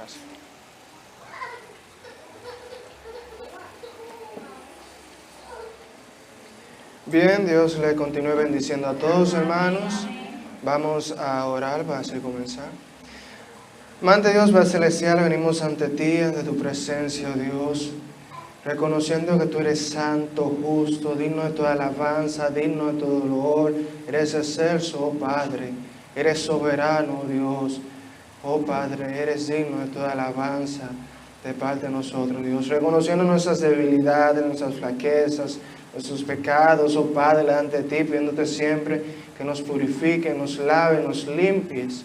Gracias. Bien, Dios le continúe bendiciendo a todos, hermanos. Vamos a orar para así comenzar. Amante Dios, Padre Celestial, venimos ante ti, ante tu presencia, oh Dios, reconociendo que tú eres santo, justo, digno de toda alabanza, digno de todo dolor. Eres excelso, oh Padre, eres soberano, oh Dios. Oh Padre, eres digno de toda alabanza de parte de nosotros, Dios, reconociendo nuestras debilidades, nuestras flaquezas, nuestros pecados, oh Padre, delante de ti, pidiéndote siempre que nos purifiques, nos laves, nos limpies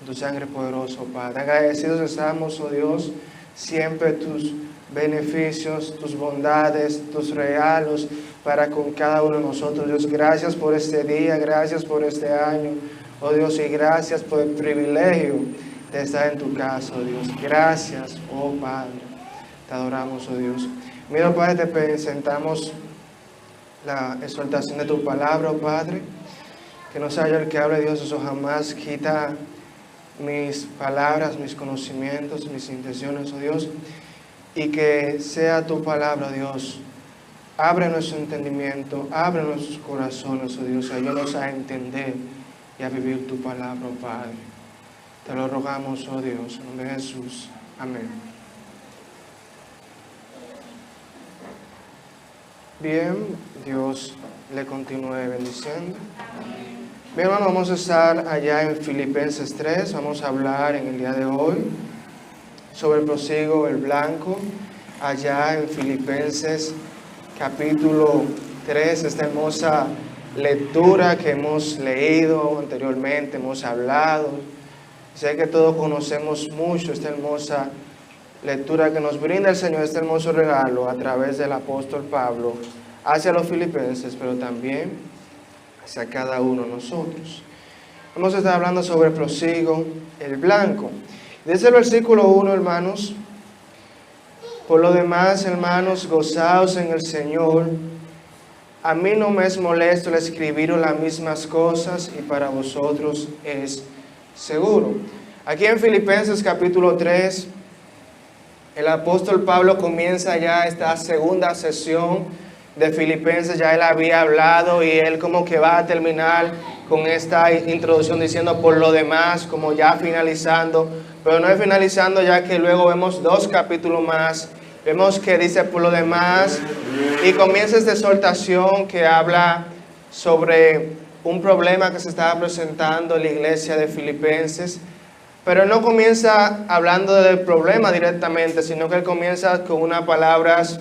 con tu sangre poderosa, oh Padre. Agradecidos estamos, oh Dios, siempre tus beneficios, tus bondades, tus regalos para con cada uno de nosotros. Dios, gracias por este día, gracias por este año, oh Dios, y gracias por el privilegio de estar en tu casa, oh Dios. Gracias, oh Padre. Te adoramos, oh Dios. Mira, Padre, te presentamos la exhortación de tu palabra, oh Padre. Que no sea yo el que hable, Dios, eso jamás quita mis palabras, mis conocimientos, mis intenciones, oh Dios. Y que sea tu palabra, Dios. Abre nuestro entendimiento, abre nuestros corazones, oh Dios. Ayúdanos a entender y a vivir tu palabra, oh Padre. Te lo rogamos, oh Dios, en nombre de Jesús. Amén. Bien, Dios le continúe bendiciendo. Bien, hermano, vamos a estar allá en Filipenses 3. Vamos a hablar en el día de hoy sobre el prosigo, el blanco. Allá en Filipenses capítulo 3, esta hermosa lectura que hemos leído anteriormente, hemos hablado. Sé que todos conocemos mucho esta hermosa lectura que nos brinda el Señor, este hermoso regalo a través del apóstol Pablo hacia los filipenses, pero también hacia cada uno de nosotros. Vamos a estar hablando sobre el prosigo, el blanco. Desde el versículo 1, hermanos: por lo demás, hermanos, gozaos en el Señor. A mí no me es molesto el escribiros las mismas cosas, y para vosotros es seguro. Aquí en Filipenses capítulo 3, el apóstol Pablo comienza ya esta segunda sesión de Filipenses. Ya él había hablado y él como que va a terminar con esta introducción diciendo por lo demás, como ya finalizando, pero no es finalizando, ya que luego vemos 2 capítulos más, vemos que dice por lo demás, y comienza esta exhortación que habla sobre un problema que se estaba presentando en la iglesia de Filipenses. Pero no comienza hablando del problema directamente, sino que él comienza con unas palabras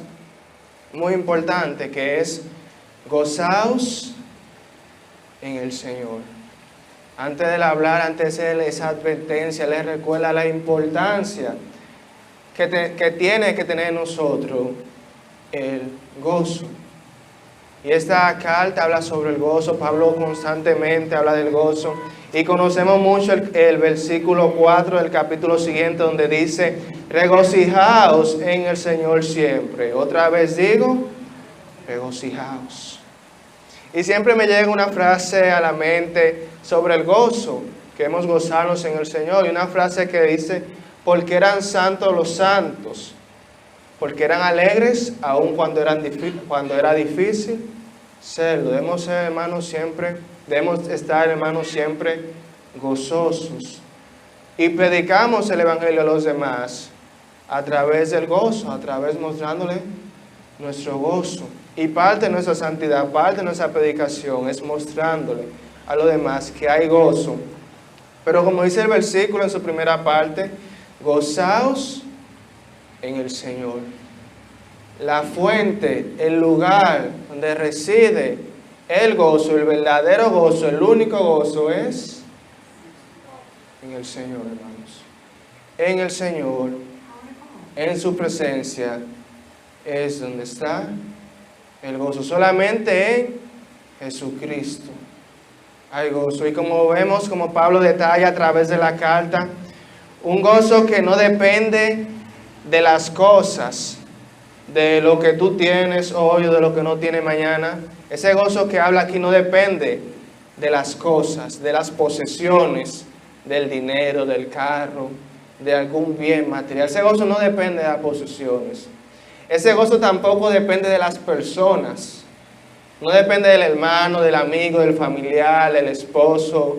muy importantes, que es gozaos en el Señor. Antes de hablar, antes de hacer esa advertencia, les recuerda la importancia que tiene que tener nosotros el gozo. Y esta carta habla sobre el gozo. Pablo constantemente habla del gozo. Y conocemos mucho el versículo 4 del capítulo siguiente, donde dice: regocijaos en el Señor siempre. Otra vez digo, regocijaos. Y siempre me llega una frase a la mente sobre el gozo, que hemos gozarnos en el Señor. Y una frase que dice: porque eran santos los santos, porque eran alegres aun cuando era difícil serlo. Debemos ser, hermanos, siempre, debemos estar, hermanos, siempre gozosos. Y predicamos el evangelio a los demás a través del gozo, a través mostrándole nuestro gozo. Y parte de nuestra santidad, parte de nuestra predicación es mostrándole a los demás que hay gozo. Pero como dice el versículo en su primera parte, gozaos en el Señor. La fuente, el lugar donde reside el gozo, el verdadero gozo, el único gozo es en el Señor, hermanos. En el Señor, en su presencia, es donde está el gozo. Solamente en Jesucristo hay gozo. Y como vemos, como Pablo detalla a través de la carta, un gozo que no depende de las cosas, de lo que tú tienes hoy o de lo que no tienes mañana. Ese gozo que habla aquí no depende de las cosas, de las posesiones, del dinero, del carro, de algún bien material. Ese gozo no depende de las posesiones. Ese gozo tampoco depende de las personas. No depende del hermano, del amigo, del familiar, del esposo,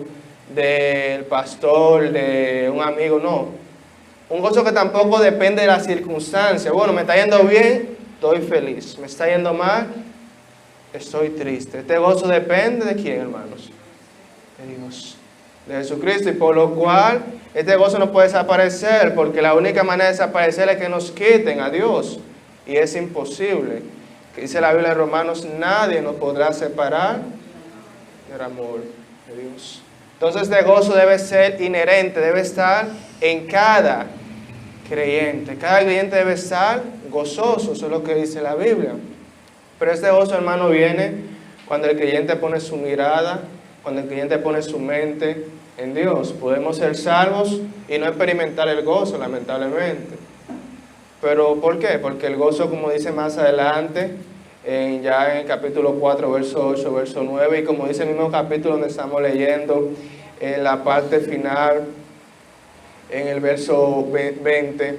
del pastor, de un amigo, no. Un gozo que tampoco depende de las circunstancias. Bueno, me está yendo bien, estoy feliz. Me está yendo mal, estoy triste. Este gozo depende de quién, hermanos. De Dios, de Jesucristo. Y por lo cual, este gozo no puede desaparecer, porque la única manera de desaparecer es que nos quiten a Dios. Y es imposible. Dice la Biblia en Romanos, nadie nos podrá separar del amor de Dios. Entonces este gozo debe ser inherente, debe estar en cada creyente. Cada creyente debe estar gozoso, eso es lo que dice la Biblia. Pero este gozo, hermano, viene cuando el creyente pone su mirada, cuando el creyente pone su mente en Dios. Podemos ser salvos y no experimentar el gozo, lamentablemente. Pero ¿por qué? Porque el gozo, como dice más adelante, ya en el capítulo 4, verso 8, verso 9, y como dice el mismo capítulo donde estamos leyendo, en la parte final, en el verso 20,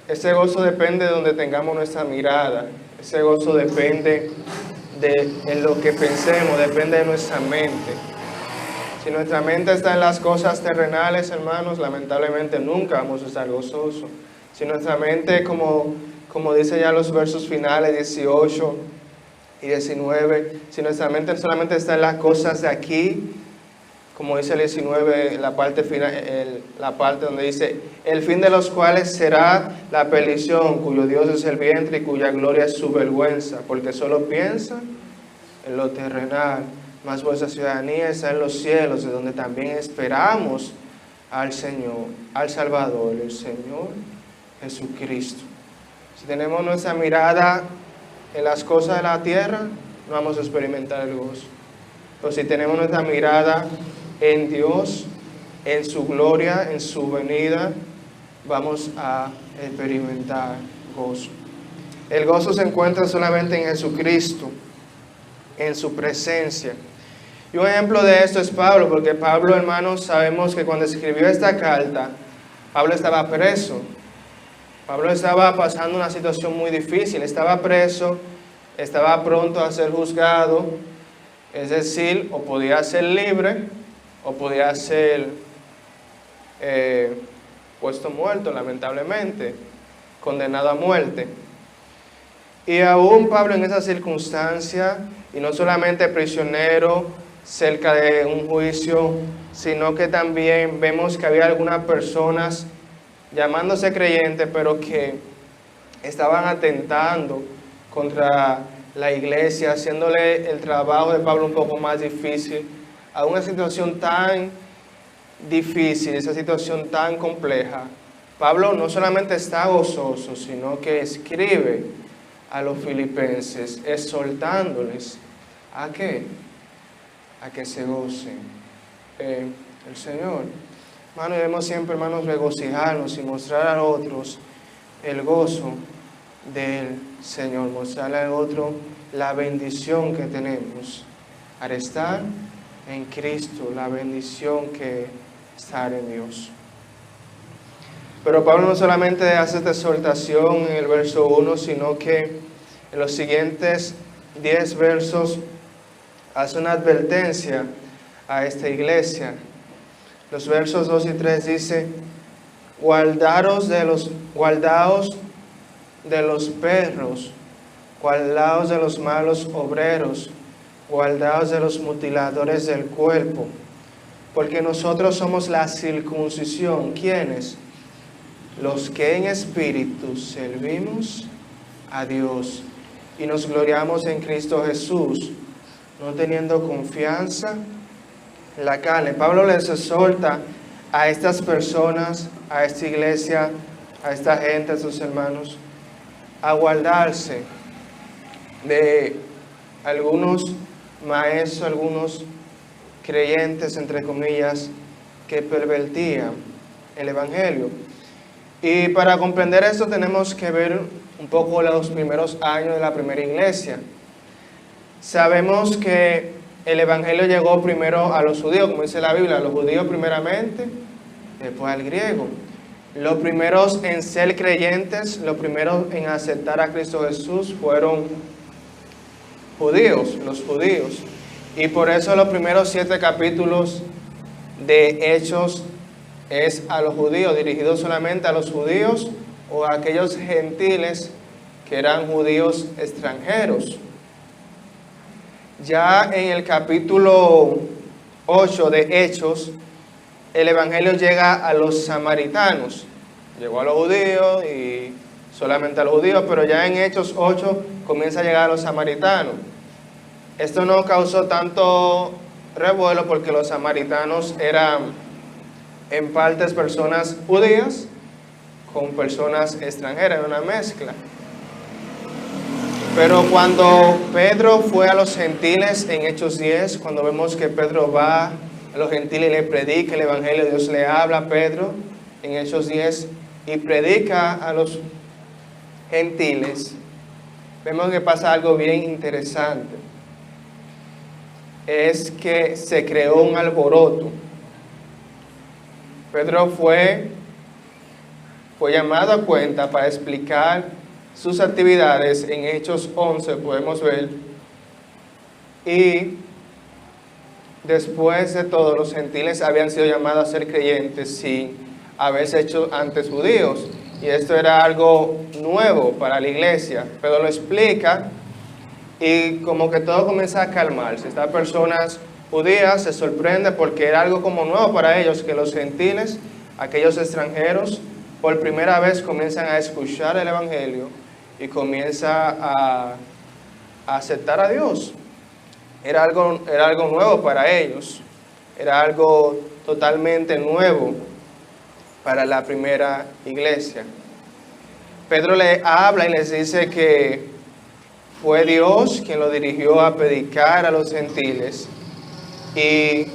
ese gozo depende de donde tengamos nuestra mirada, ese gozo depende en lo que pensemos, depende de nuestra mente. Si nuestra mente está en las cosas terrenales, hermanos, lamentablemente nunca vamos a estar gozosos. Si nuestra mente, como dice ya los versos finales, 18 y 19, si nuestra mente solamente está en las cosas de aquí, como dice el 19, la parte final, la parte donde dice, el fin de los cuales será la perdición, cuyo Dios es el vientre y cuya gloria es su vergüenza, porque solo piensa en lo terrenal, mas vuestra ciudadanía está en los cielos, de donde también esperamos al Señor, al Salvador, el Señor Jesucristo. Si tenemos nuestra mirada en las cosas de la tierra, no vamos a experimentar el gozo. Pero si tenemos nuestra mirada en Dios, en su gloria, en su venida, vamos a experimentar gozo. El gozo se encuentra solamente en Jesucristo, en su presencia. Y un ejemplo de esto es Pablo, porque Pablo, hermanos, sabemos que cuando escribió esta carta, Pablo estaba preso. Pablo estaba pasando una situación muy difícil, estaba preso, estaba pronto a ser juzgado, es decir, o podía ser libre, o podía ser puesto muerto, lamentablemente, condenado a muerte. Y aún Pablo en esa circunstancia, y no solamente prisionero cerca de un juicio, sino que también vemos que había algunas personas llamándose creyentes, pero que estaban atentando contra la iglesia, haciéndole el trabajo de Pablo un poco más difícil, a una situación tan difícil, esa situación tan compleja. Pablo no solamente está gozoso, sino que escribe a los filipenses, exhortándoles ¿a qué? A que se gocen el Señor. Hermanos, debemos siempre, hermanos, regocijarnos y mostrar a otros el gozo del Señor, mostrarle al otro la bendición que tenemos al estar en Cristo, la bendición que estar en Dios. Pero Pablo no solamente hace esta exhortación en el verso 1, sino que en los siguientes 10 versos hace una advertencia a esta iglesia. Los versos 2 y 3 dice, guardaos de los perros, guardaos de los malos obreros, guardaos de los mutiladores del cuerpo, porque nosotros somos la circuncisión. ¿Quiénes? Los que en espíritu servimos a Dios y nos gloriamos en Cristo Jesús, no teniendo confianza en la carne. Pablo les exhorta a estas personas, a esta iglesia, a esta gente, a sus hermanos, a guardarse de algunos maestros, algunos creyentes, entre comillas, que pervertían el Evangelio. Y para comprender esto tenemos que ver un poco los primeros años de la primera iglesia. Sabemos que el Evangelio llegó primero a los judíos, como dice la Biblia, a los judíos primeramente, después al griego. Los primeros en ser creyentes, los primeros en aceptar a Cristo Jesús fueron judíos, los judíos. Y por eso los primeros 7 capítulos de Hechos es a los judíos, dirigidos solamente a los judíos o a aquellos gentiles que eran judíos extranjeros. Ya en el capítulo 8 de Hechos, el evangelio llega a los samaritanos. Llegó a los judíos y solamente a los judíos, pero ya en Hechos 8 comienza a llegar a los samaritanos. Esto no causó tanto revuelo porque los samaritanos eran en partes personas judías con personas extranjeras, en una mezcla. Pero cuando Pedro fue a los gentiles en Hechos 10, cuando vemos que Pedro va a los gentiles y le predica el evangelio, Dios le habla a Pedro en Hechos 10 y predica a los gentiles, vemos que pasa algo bien interesante. Es que se creó un alboroto. Pedro fue llamado a cuenta para explicar sus actividades. En Hechos 11 podemos ver. Y después de todo, los gentiles habían sido llamados a ser creyentes sin haberse hecho antes judíos. Y esto era algo nuevo para la iglesia. Pedro lo explica y como que todo comienza a calmarse. Estas personas judías se sorprenden porque era algo como nuevo para ellos, que los gentiles, aquellos extranjeros, por primera vez comienzan a escuchar el evangelio y comienza a aceptar a Dios. Era algo nuevo para ellos, era algo totalmente nuevo para la primera iglesia. Pedro le habla y les dice que fue Dios quien lo dirigió a predicar a los gentiles y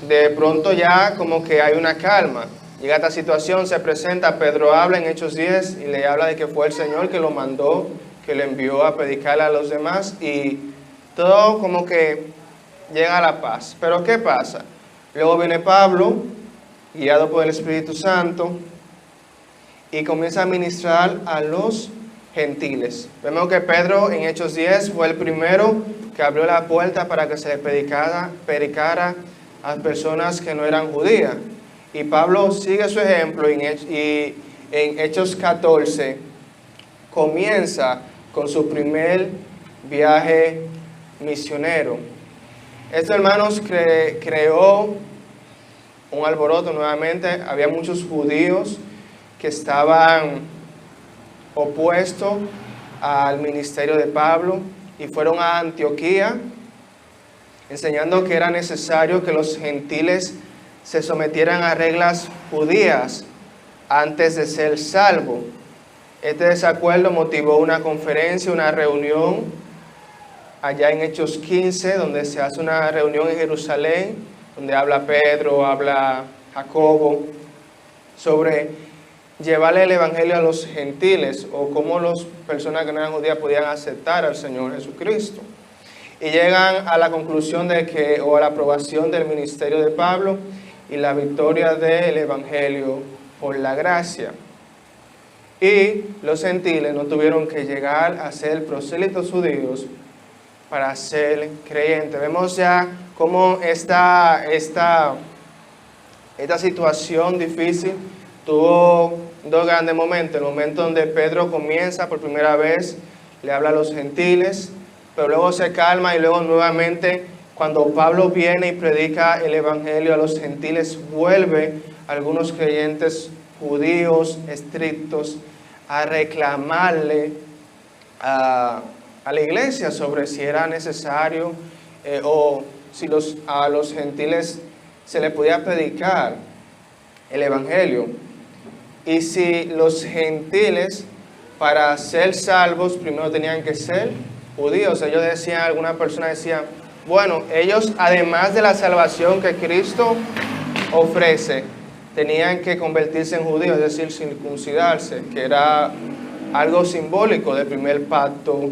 de pronto ya como que hay una calma. Llega esta situación, se presenta, Pedro habla en Hechos 10 y le habla de que fue el Señor que lo mandó, que le envió a predicarle a los demás y todo como que llega a la paz. Pero ¿qué pasa? Luego viene Pablo, guiado por el Espíritu Santo, y comienza a ministrar a los gentiles. Vemos que Pedro en Hechos 10 fue el primero que abrió la puerta para que se le predicara a personas que no eran judías. Y Pablo sigue su ejemplo y en Hechos 14 comienza con su primer viaje misionero. Esto, hermanos, creó un alboroto nuevamente. Había muchos judíos que estaban opuestos al ministerio de Pablo y fueron a Antioquía enseñando que era necesario que los gentiles se sometieran a reglas judías antes de ser salvos. Este desacuerdo motivó una conferencia, una reunión allá en Hechos 15, donde se hace una reunión en Jerusalén, donde habla Pedro, habla Jacobo, sobre llevarle el evangelio a los gentiles o cómo las personas que no eran judías podían aceptar al Señor Jesucristo. Y llegan a la conclusión de que, o a la aprobación del ministerio de Pablo y la victoria del evangelio por la gracia. Y los gentiles no tuvieron que llegar a ser prosélitos judíos para ser creyentes. Vemos ya cómo esta situación difícil tuvo dos grandes momentos. El momento donde Pedro comienza por primera vez, le habla a los gentiles, pero luego se calma y luego nuevamente cuando Pablo viene y predica el evangelio a los gentiles, vuelve a algunos creyentes judíos estrictos a reclamarle a la iglesia sobre si era necesario o si a los gentiles se le podía predicar el evangelio. Y si los gentiles para ser salvos primero tenían que ser judíos. Ellos decían, alguna persona decía, bueno, ellos además de la salvación que Cristo ofrece, tenían que convertirse en judíos, es decir, circuncidarse, que era algo simbólico del primer pacto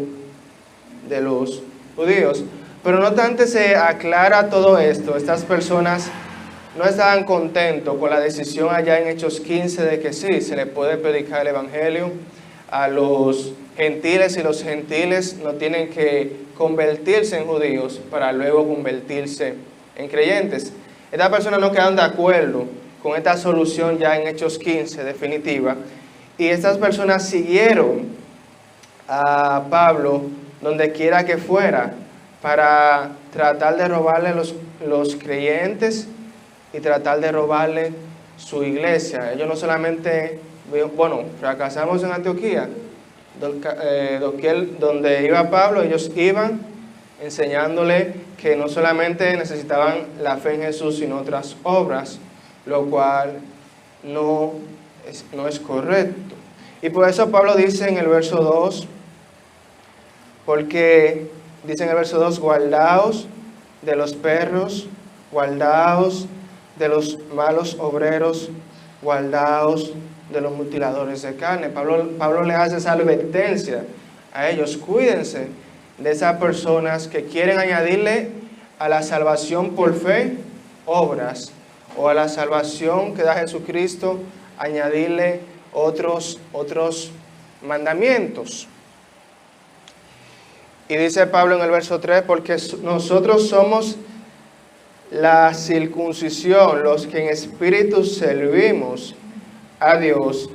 de los judíos. Pero no obstante se aclara todo esto, estas personas no estaban contentos con la decisión allá en Hechos 15 de que sí, se le puede predicar el Evangelio a los gentiles y los gentiles no tienen que convertirse en judíos para luego convertirse en creyentes. Estas personas no quedaron de acuerdo con esta solución ya en Hechos 15 definitiva y estas personas siguieron a Pablo donde quiera que fuera para tratar de robarle los creyentes y tratar de robarle su iglesia. Ellos no solamente, fracasamos en Antioquía, donde iba Pablo, ellos iban enseñándole que no solamente necesitaban la fe en Jesús, sino otras obras, lo cual no es correcto. Y por eso Pablo dice en el verso 2, porque dice en el verso 2, guardaos de los perros, guardaos de los malos obreros, guardaos de los mutiladores de carne. Pablo le hace esa advertencia a ellos, cuídense de esas personas que quieren añadirle a la salvación por fe obras, o a la salvación que da Jesucristo añadirle otros mandamientos. Y dice Pablo en el verso 3, porque nosotros somos la circuncisión, los que en espíritu servimos a Dios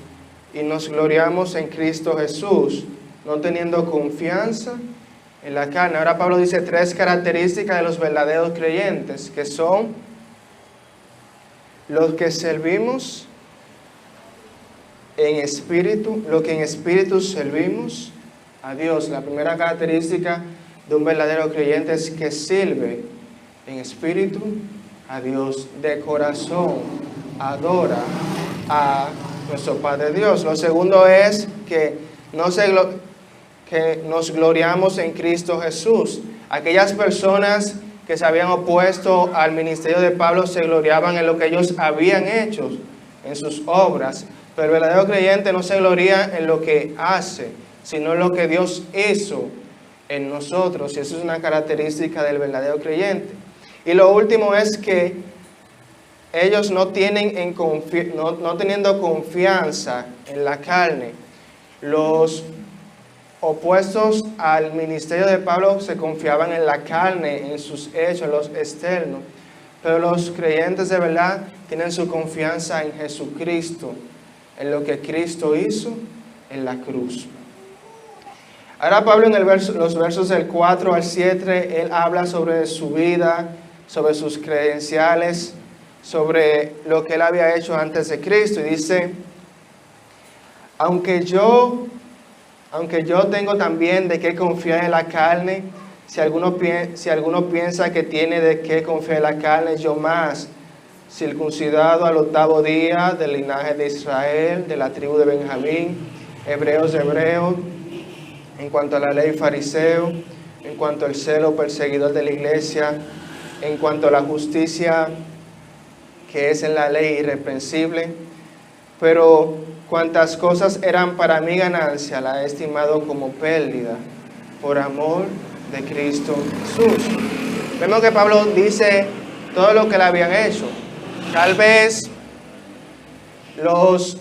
y nos gloriamos en Cristo Jesús, no teniendo confianza en la carne. Ahora Pablo dice 3 características de los verdaderos creyentes, que son los que servimos en espíritu, los que en espíritu servimos a Dios. La primera característica de un verdadero creyente es que sirve en espíritu a Dios, de corazón, adora a nuestro Padre Dios. Lo segundo es que nos gloriamos en Cristo Jesús. Aquellas personas que se habían opuesto al ministerio de Pablo se gloriaban en lo que ellos habían hecho, en sus obras. Pero el verdadero creyente no se gloria en lo que hace, sino en lo que Dios hizo en nosotros. Y eso es una característica del verdadero creyente. Y lo último es que ellos no teniendo confianza en la carne. Los opuestos al ministerio de Pablo se confiaban en la carne, en sus hechos, en los externos. Pero los creyentes de verdad tienen su confianza en Jesucristo, en lo que Cristo hizo en la cruz. Ahora Pablo en los versos del 4 al 7, él habla sobre su vida, sobre sus credenciales, sobre lo que él había hecho antes de Cristo. Y dice, aunque yo tengo también de qué confiar en la carne, si alguno piensa que tiene de qué confiar en la carne, yo más, circuncidado al 8º día del linaje de Israel, de la tribu de Benjamín, hebreos de hebreos, en cuanto a la ley fariseo, en cuanto al celo perseguidor de la iglesia, en cuanto a la justicia que es en la ley irreprensible, pero cuantas cosas eran para mi ganancia, la he estimado como pérdida, por amor de Cristo Jesús. Vemos que Pablo dice todo lo que le habían hecho. Tal vez los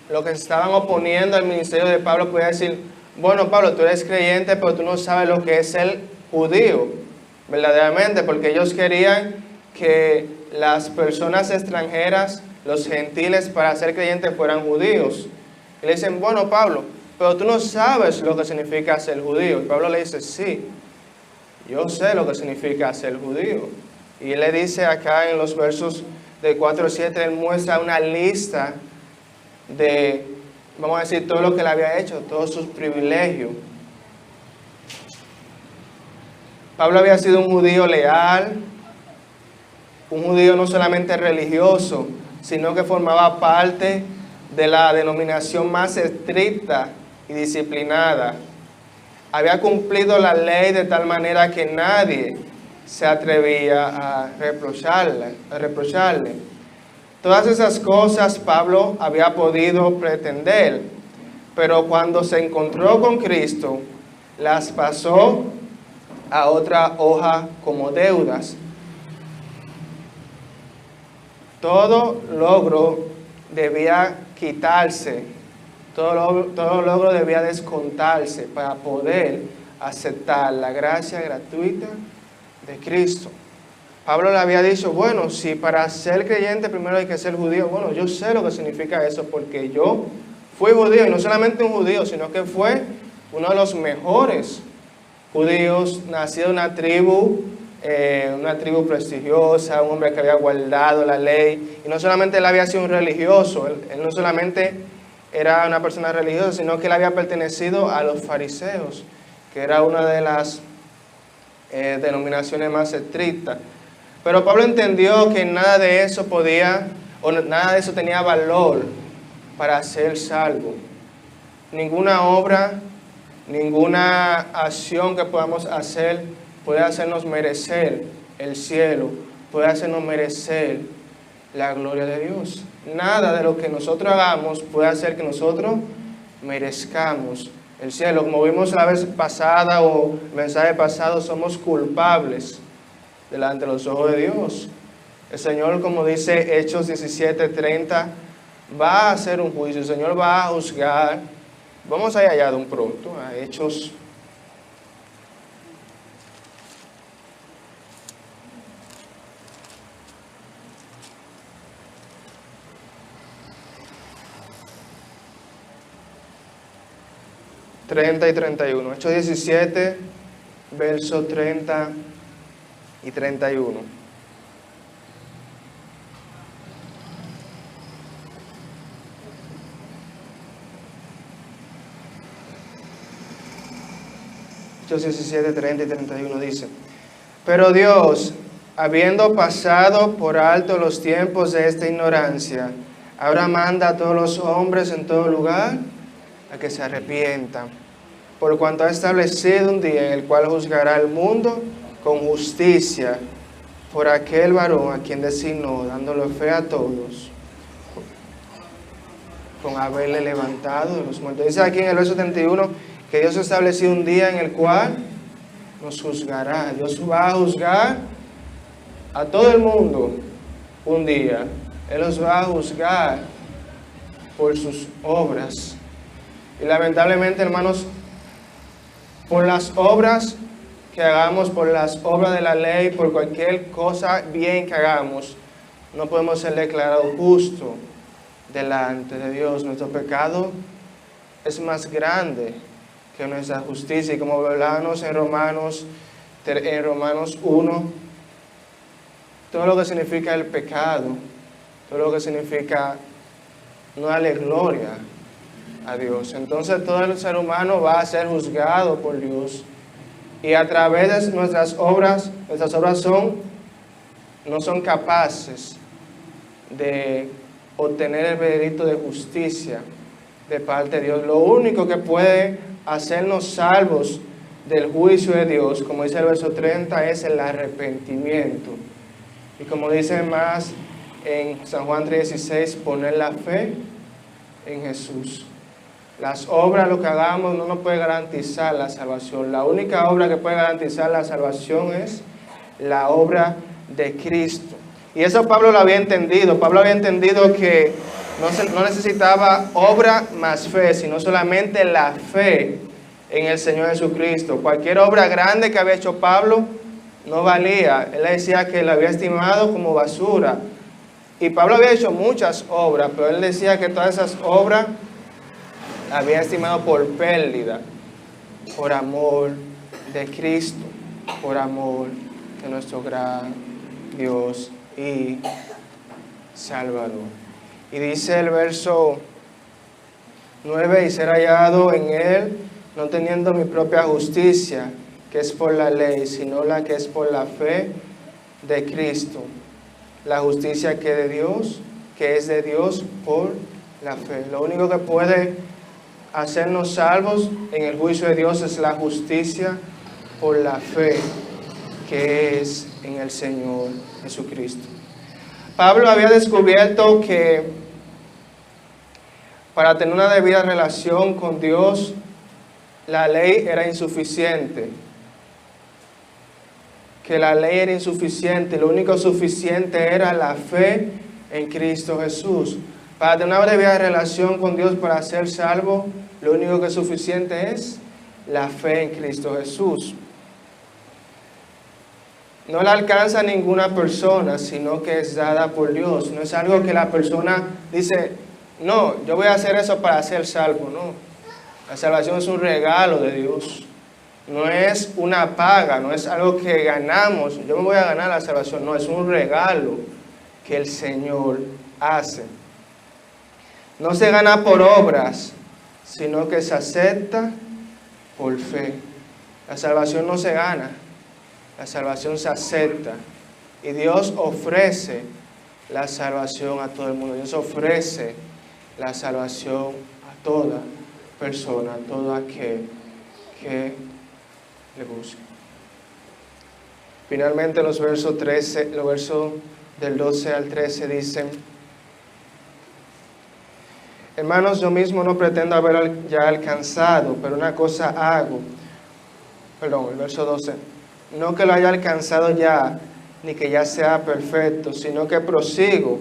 que se estaban oponiendo al ministerio de Pablo podían decir, bueno, Pablo, tú eres creyente, pero tú no sabes lo que es ser judío, verdaderamente, porque ellos querían que las personas extranjeras, los gentiles, para ser creyentes fueran judíos. Y le dicen, bueno, Pablo, pero tú no sabes lo que significa ser judío. Y Pablo le dice, sí, yo sé lo que significa ser judío. Y él le dice acá en los versos de 4 al 7, él muestra una lista de, vamos a decir, todo lo que él había hecho, todos sus privilegios. Pablo había sido un judío leal, un judío no solamente religioso, sino que formaba parte de la denominación más estricta y disciplinada. Había cumplido la ley de tal manera que nadie se atrevía a reprocharle. Todas esas cosas Pablo había podido pretender, pero cuando se encontró con Cristo, las pasó a otra hoja como deudas. todo logro debía quitarse, todo logro debía descontarse para poder aceptar la gracia gratuita de Cristo. Pablo le había dicho, bueno, si para ser creyente primero hay que ser judío, bueno, yo sé lo que significa eso porque yo fui judío, y no solamente un judío, sino que fue uno de los mejores judíos, nacido en una tribu prestigiosa, un hombre que había guardado la ley, y no solamente él había sido un religioso, él no solamente era una persona religiosa, sino que él había pertenecido a los fariseos, que era una de las denominaciones más estrictas. Pero Pablo entendió que nada de eso nada de eso tenía valor para ser salvo. Ninguna obra, ninguna acción que podamos hacer puede hacernos merecer el cielo, puede hacernos merecer la gloria de Dios. Nada de lo que nosotros hagamos puede hacer que nosotros merezcamos el cielo. Como vimos la vez pasada o el mensaje pasado, somos culpables delante de los ojos de Dios. El Señor, como dice Hechos 17:30, va a hacer un juicio, el Señor va a juzgar. Vamos a ir allá de un pronto, a Hechos 30 y 31. Hechos 17, versos 30 y 31. Hechos 17, 30 y 31 dice: Pero Dios, habiendo pasado por alto los tiempos de esta ignorancia, ahora manda a todos los hombres en todo lugar a que se arrepientan, por cuanto ha establecido un día en el cual juzgará al mundo con justicia por aquel varón a quien designó, dándole fe a todos, con haberle levantado de los muertos. Dice aquí en el verso 71 que Dios ha establecido un día en el cual nos juzgará. Dios va a juzgar a todo el mundo un día. Él los va a juzgar por sus obras. Y lamentablemente, hermanos, por las obras que hagamos, por las obras de la ley, por cualquier cosa bien que hagamos, no podemos ser declarados justos delante de Dios. Nuestro pecado es más grande que nuestra justicia. Y como hablamos en Romanos 1, todo lo que significa el pecado, todo lo que significa no darle gloria a Dios. Entonces todo el ser humano va a ser juzgado por Dios. Y a través de nuestras obras no son capaces de obtener el veredicto de justicia de parte de Dios. Lo único que puede hacernos salvos del juicio de Dios, como dice el verso 30, es el arrepentimiento. Y como dice más en San Juan 3:16, poner la fe en Jesús. Las obras, lo que hagamos, no nos puede garantizar la salvación. La única obra que puede garantizar la salvación es la obra de Cristo. Y eso Pablo lo había entendido. Pablo había entendido que no necesitaba obra más fe, sino solamente la fe en el Señor Jesucristo. Cualquier obra grande que había hecho Pablo no valía. Él decía que la había estimado como basura. Y Pablo había hecho muchas obras, pero él decía que todas esas obras había estimado por pérdida, por amor de Cristo, por amor de nuestro gran Dios y Salvador. Y dice el verso 9, y ser hallado en Él, no teniendo mi propia justicia, que es por la ley, sino la que es por la fe de Cristo. La justicia que es de Dios por la fe. Lo único que puede hacernos salvos en el juicio de Dios es la justicia por la fe que es en el Señor Jesucristo. Pablo había descubierto que para tener una debida relación con Dios, la ley era insuficiente. Que la ley era insuficiente, lo único suficiente era la fe en Cristo Jesús. Para tener una breve relación con Dios, para ser salvo, lo único que es suficiente es la fe en Cristo Jesús. No la alcanza ninguna persona, sino que es dada por Dios. No es algo que la persona dice, no, yo voy a hacer eso para ser salvo. No, la salvación es un regalo de Dios. No es una paga, no es algo que ganamos. Yo me voy a ganar la salvación. No, es un regalo que el Señor hace. No se gana por obras, sino que se acepta por fe. La salvación no se gana, la salvación se acepta. Y Dios ofrece la salvación a todo el mundo. Dios ofrece la salvación a toda persona, a todo aquel que le busque. Finalmente los versos del 12 al 13 dicen: hermanos, yo mismo no pretendo haber ya alcanzado, pero una cosa hago. Perdón, el verso 12. No que lo haya alcanzado ya, ni que ya sea perfecto, sino que prosigo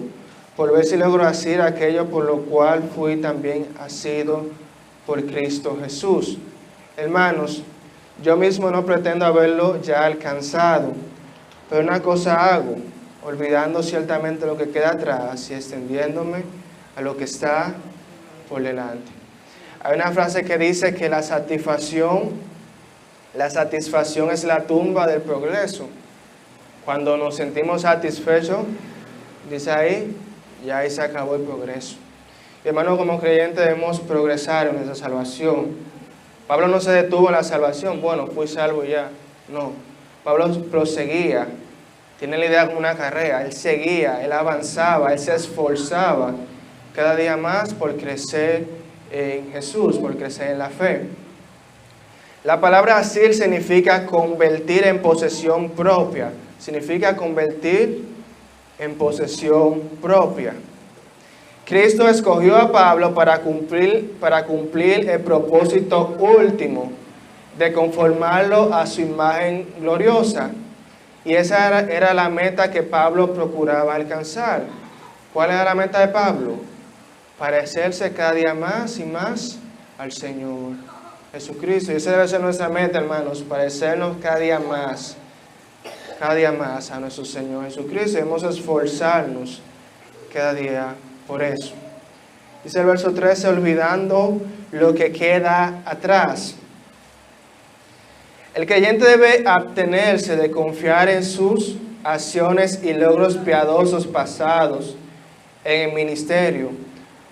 por ver si logro hacer aquello por lo cual fui también asido por Cristo Jesús. Hermanos, yo mismo no pretendo haberlo ya alcanzado, pero una cosa hago, olvidando ciertamente lo que queda atrás y extendiéndome a lo que está por delante. Hay una frase que dice que la satisfacción es la tumba del progreso. Cuando nos sentimos satisfechos, dice ahí, ya ahí se acabó el progreso. Y hermano, como creyentes debemos progresar en nuestra salvación. Pablo no se detuvo en la salvación, bueno, fui salvo ya. No, Pablo proseguía, tiene la idea como una carrera, él seguía, él avanzaba, él se esforzaba cada día más por crecer en Jesús, por crecer en la fe. La palabra asir significa convertir en posesión propia, significa convertir en posesión propia. Cristo escogió a Pablo para cumplir el propósito último de conformarlo a su imagen gloriosa. Y esa era la meta que Pablo procuraba alcanzar. ¿Cuál era la meta de Pablo? Parecerse cada día más y más al Señor Jesucristo. Y esa debe ser nuestra meta, hermanos, parecernos cada día más a nuestro Señor Jesucristo. Debemos esforzarnos cada día por eso. Dice el verso 13, olvidando lo que queda atrás. El creyente debe abstenerse de confiar en sus acciones y logros piadosos pasados en el ministerio,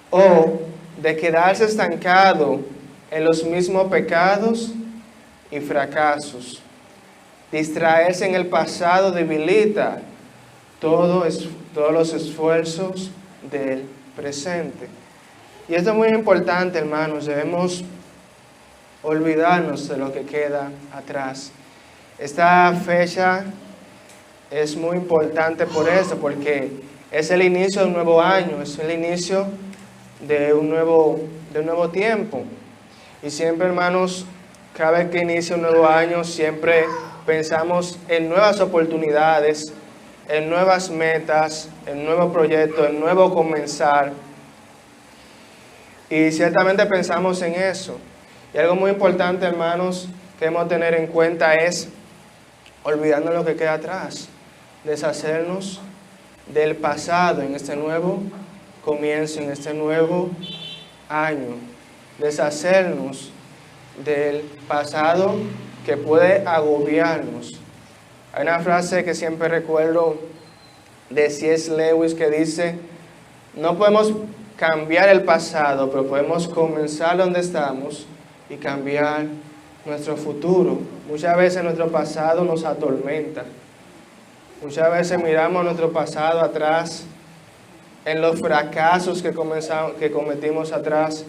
o de quedarse estancado en los mismos pecados y fracasos. Distraerse en el pasado debilita todos los esfuerzos del presente. Y esto es muy importante, hermanos. Debemos olvidarnos de lo que queda atrás. Esta fecha es muy importante por eso, porque es el inicio de un nuevo año, es el inicio de un nuevo tiempo. Y siempre, hermanos, cada vez que inicia un nuevo año, siempre pensamos en nuevas oportunidades, en nuevas metas, en nuevos proyectos, en nuevo comenzar. Y ciertamente pensamos en eso. Y algo muy importante, hermanos, que debemos tener en cuenta es, olvidando lo que queda atrás, deshacernos del pasado en este nuevo comienzo, en este nuevo año. Deshacernos del pasado que puede agobiarnos. Hay una frase que siempre recuerdo de C.S. Lewis que dice, no podemos cambiar el pasado, pero podemos comenzar donde estamos y cambiar nuestro futuro. Muchas veces nuestro pasado nos atormenta. Muchas veces miramos nuestro pasado atrás, en los fracasos que cometimos atrás,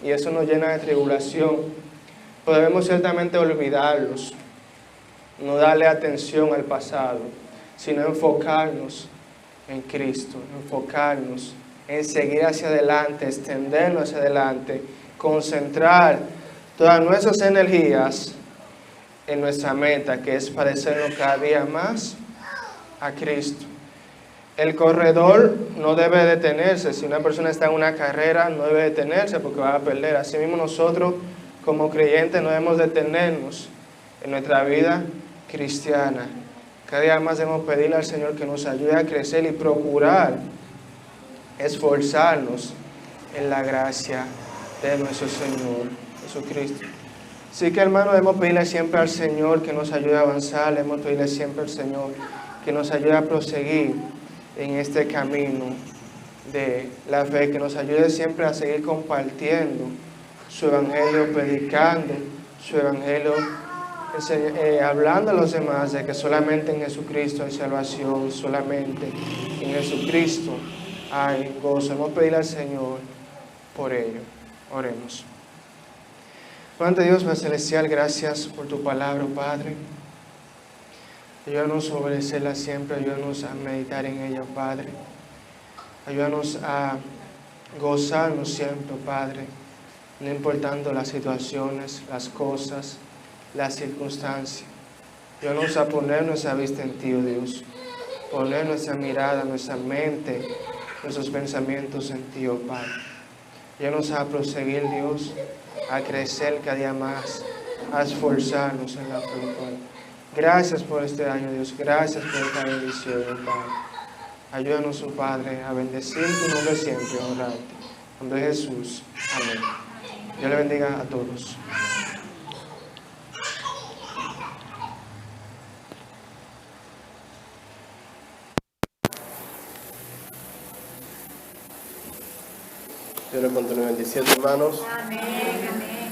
y eso nos llena de tribulación. Podemos ciertamente olvidarlos, no darle atención al pasado, sino enfocarnos en Cristo, enfocarnos en seguir hacia adelante, extendernos hacia adelante, concentrar todas nuestras energías en nuestra meta, que es parecernos cada día más a Cristo. El corredor no debe detenerse. Si una persona está en una carrera, no debe detenerse porque va a perder. Asimismo, nosotros como creyentes no debemos detenernos en nuestra vida cristiana. Cada día más debemos pedirle al Señor que nos ayude a crecer y procurar esforzarnos en la gracia de nuestro Señor Jesucristo. Así que, hermanos, debemos pedirle siempre al Señor que nos ayude a avanzar. Debemos pedirle siempre al Señor que nos ayude a proseguir en este camino de la fe, que nos ayude siempre a seguir compartiendo su evangelio, predicando su evangelio, hablando a los demás de que solamente en Jesucristo hay salvación, solamente en Jesucristo hay gozo. Debemos pedirle al Señor por ello. Oremos. Padre Dios, Padre celestial, gracias por tu palabra, Padre. Ayúdanos a obedecerla siempre, ayúdanos a meditar en ella, Padre. Ayúdanos a gozarnos siempre, Padre, no importando las situaciones, las cosas, las circunstancias. Ayúdanos a poner nuestra vista en ti, oh Dios. Poner nuestra mirada, nuestra mente, nuestros pensamientos en ti, oh Padre. Ayúdanos a proseguir, Dios, a crecer cada día más, a esforzarnos en la fe, Padre. Gracias por este año, Dios. Gracias por esta bendición, oh Padre. Ayúdanos, oh Padre, a bendecir tu nombre siempre, a honrarte. En nombre de Jesús. Amén. Dios le bendiga a todos. Dios le continúe bendiciendo, hermanos. Amén.